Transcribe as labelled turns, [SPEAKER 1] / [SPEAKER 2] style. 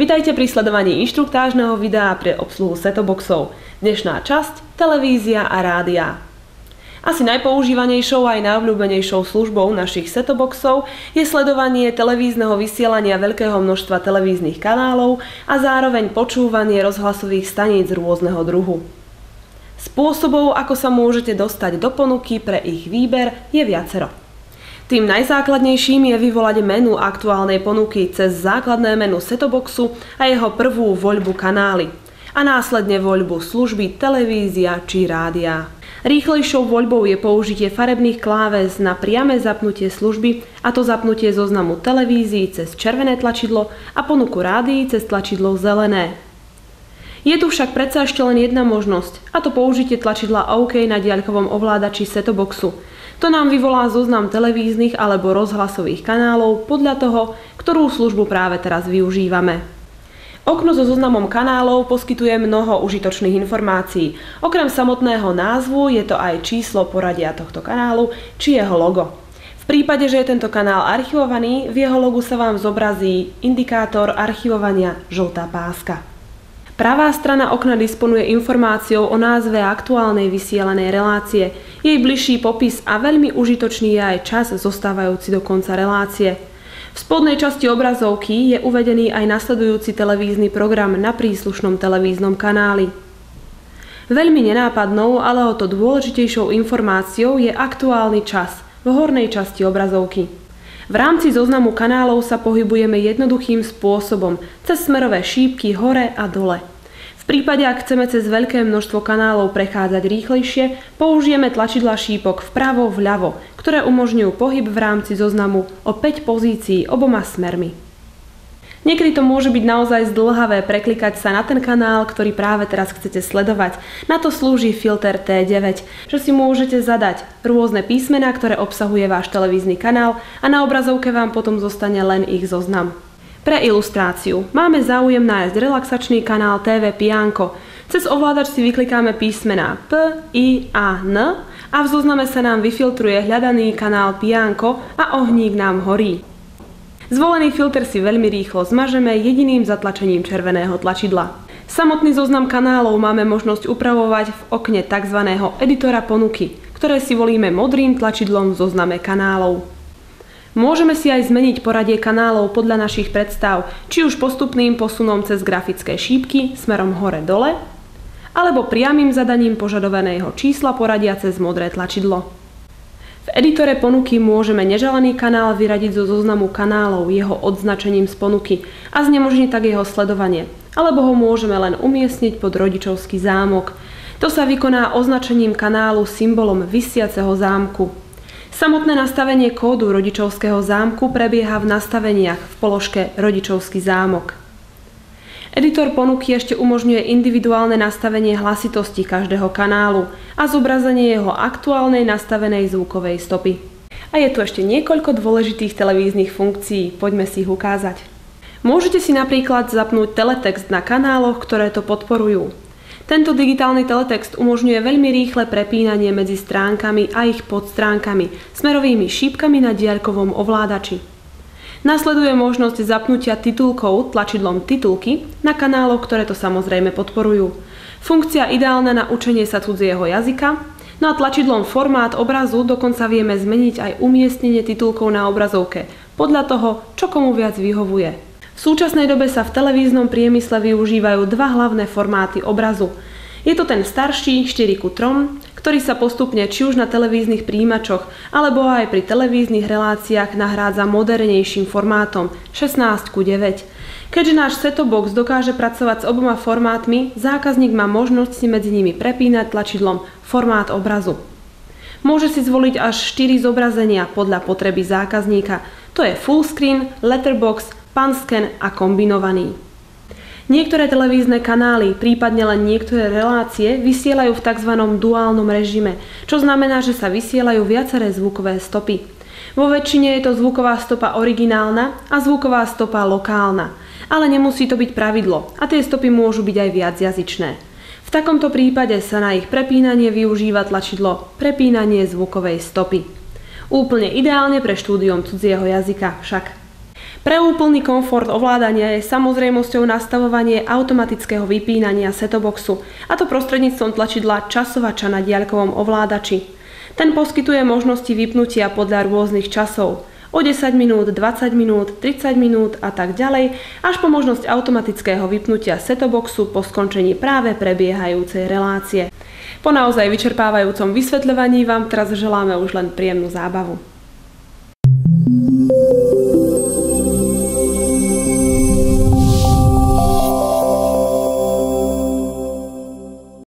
[SPEAKER 1] Vitajte pri sledovaní inštruktážneho videa pre obsluhu setoboxov. Dnešná časť – televízia a rádia. Asi najpoužívanejšou a aj najobľúbenejšou službou našich setoboxov je sledovanie televízneho vysielania veľkého množstva televíznych kanálov a zároveň počúvanie rozhlasových staníc rôzneho druhu. Spôsobov, ako sa môžete dostať do ponuky pre ich výber, je viacero. Tým najzákladnejším je vyvolať menu aktuálnej ponuky cez základné menu setoboxu a jeho prvú voľbu kanály a následne voľbu služby televízia či rádia. Rýchlejšou voľbou je použitie farebných kláves na priame zapnutie služby, a to zapnutie zoznamu televízií cez červené tlačidlo a ponuku rádií cez tlačidlo zelené. Je tu však predsa ešte len jedna možnosť, a to použitie tlačidla OK na diaľkovom ovládači setoboxu. To nám vyvolá zoznam televíznych alebo rozhlasových kanálov podľa toho, ktorú službu práve teraz využívame. Okno so zoznamom kanálov poskytuje mnoho užitočných informácií. Okrem samotného názvu je to aj číslo poradia tohto kanálu či jeho logo. V prípade, že je tento kanál archivovaný, v jeho logu sa vám zobrazí indikátor archivovania žltá páska. Pravá strana okna disponuje informáciou o názve aktuálnej vysielanej relácie, jej bližší popis a veľmi užitočný je aj čas zostávajúci do konca relácie. V spodnej časti obrazovky je uvedený aj nasledujúci televízny program na príslušnom televíznom kanáli. Veľmi nenápadnou, ale o to dôležitejšou informáciou je aktuálny čas v hornej časti obrazovky. V rámci zoznamu kanálov sa pohybujeme jednoduchým spôsobom, cez smerové šípky hore a dole. V prípade, ak chceme cez veľké množstvo kanálov prechádzať rýchlejšie, použijeme tlačidlá šípok vpravo, vľavo, ktoré umožňujú pohyb v rámci zoznamu o 5 pozícií oboma smermi. Niekedy to môže byť naozaj zdĺhavé preklikať sa na ten kanál, ktorý práve teraz chcete sledovať. Na to slúži filter T9, že si môžete zadať rôzne písmená, ktoré obsahuje váš televízny kanál a na obrazovke vám potom zostane len ich zoznam. Pre ilustráciu máme záujem nájsť relaxačný kanál TV Pianko. Cez ovládač si vyklikáme písmená P, I, A, N a v zozname sa nám vyfiltruje hľadaný kanál Pianko a ohník nám horí. Zvolený filter si veľmi rýchlo zmažeme jediným zatlačením červeného tlačidla. Samotný zoznam kanálov máme možnosť upravovať v okne tzv. Editora ponuky, ktoré si volíme modrým tlačidlom v zozname kanálov. Môžeme si aj zmeniť poradie kanálov podľa našich predstav, či už postupným posunom cez grafické šípky smerom hore-dole, alebo priamym zadaním požadovaného čísla poradia cez modré tlačidlo. V editore ponuky môžeme neželaný kanál vyradiť zo zoznamu kanálov jeho odznačením z ponuky a znemožniť tak jeho sledovanie, alebo ho môžeme len umiestniť pod rodičovský zámok. To sa vykoná označením kanálu symbolom visiaceho zámku. Samotné nastavenie kódu rodičovského zámku prebieha v nastaveniach v položke Rodičovský zámok. Editor ponuky ešte umožňuje individuálne nastavenie hlasitosti každého kanálu a zobrazenie jeho aktuálnej nastavenej zvukovej stopy. A je tu ešte niekoľko dôležitých televíznych funkcií, poďme si ich ukázať. Môžete si napríklad zapnúť teletext na kanáloch, ktoré to podporujú. Tento digitálny teletext umožňuje veľmi rýchle prepínanie medzi stránkami a ich podstránkami smerovými šípkami na diaľkovom ovládači. Nasleduje možnosť zapnutia titulkov tlačidlom titulky na kanáloch, ktoré to samozrejme podporujú. Funkcia ideálna na učenie sa cudzieho jazyka, no a tlačidlom formát obrazu dokonca vieme zmeniť aj umiestnenie titulkov na obrazovke podľa toho, čo komu viac vyhovuje. V súčasnej dobe sa v televíznom priemysle využívajú dva hlavné formáty obrazu. Je to ten starší 4:3, ktorý sa postupne či už na televíznych príjimačoch alebo aj pri televíznych reláciách nahrádza modernejším formátom 16:9. Keďže náš setobox dokáže pracovať s oboma formátmi, zákazník má možnosť si medzi nimi prepínať tlačidlom formát obrazu. Môže si zvoliť až 4 zobrazenia podľa potreby zákazníka. To je full screen, letterbox, panscan a kombinovaný. Niektoré televízne kanály, prípadne len niektoré relácie vysielajú v tzv. Duálnom režime, čo znamená, že sa vysielajú viaceré zvukové stopy. Vo väčšine je to zvuková stopa originálna a zvuková stopa lokálna, ale nemusí to byť pravidlo a tie stopy môžu byť aj viacjazyčné. V takomto prípade sa na ich prepínanie využíva tlačidlo Prepínanie zvukovej stopy. Úplne ideálne pre štúdium cudzieho jazyka však. Pre úplný komfort ovládania je samozrejmosťou nastavovanie automatického vypínania setoboxu, a to prostredníctvom tlačidla časovača na diaľkovom ovládači. Ten poskytuje možnosti vypnutia podľa rôznych časov. O 10 minút, 20 minút, 30 minút a tak ďalej, až po možnosť automatického vypnutia setoboxu po skončení práve prebiehajúcej relácie. Po naozaj vyčerpávajúcom vysvetľovaní vám teraz želáme už len príjemnú zábavu.